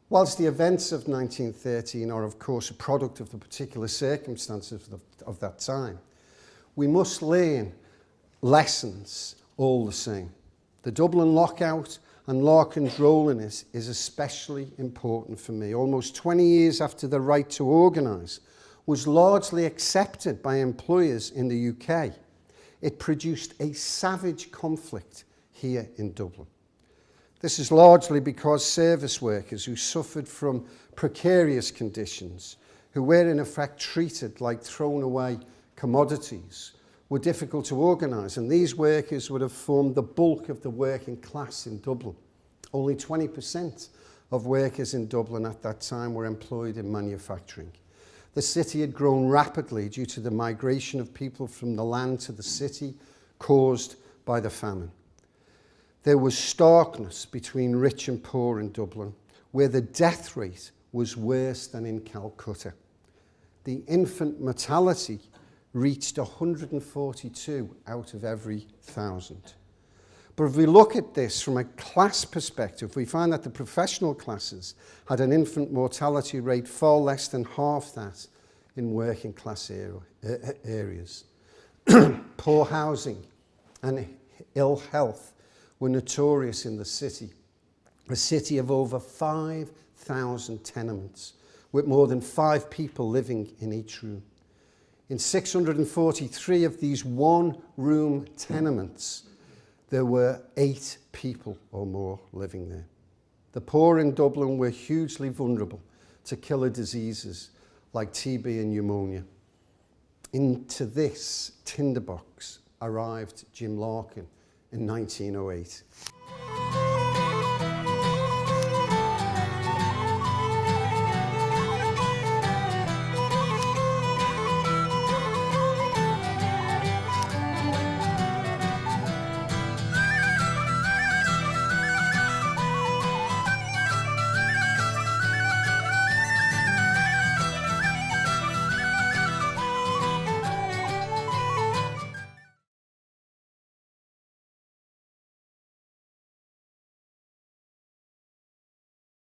Whilst the events of 1913 are of course a product of the particular circumstances of that time, we must learn lessons all the same. The Dublin lockout and Larkin's role in it is especially important for me. Almost 20 years after the right to organise was largely accepted by employers in the UK, it produced a savage conflict here in Dublin. This is largely because service workers who suffered from precarious conditions, who were in effect treated like thrown away commodities, were difficult to organise, and these workers would have formed the bulk of the working class in Dublin. Only 20% of workers in Dublin at that time were employed in manufacturing. The city had grown rapidly due to the migration of people from the land to the city caused by the famine. There was starkness between rich and poor in Dublin, where the death rate was worse than in Calcutta. The infant mortality reached 142 out of every 1,000. But if we look at this from a class perspective, we find that the professional classes had an infant mortality rate far less than half that in working class areas. Poor housing and ill health were notorious in the city, a city of over 5,000 tenements, with more than 5 people living in each room. In 643 of these one-room tenements, there were 8 people or more living there. The poor in Dublin were hugely vulnerable to killer diseases like TB and pneumonia. Into this tinderbox arrived Jim Larkin in 1908.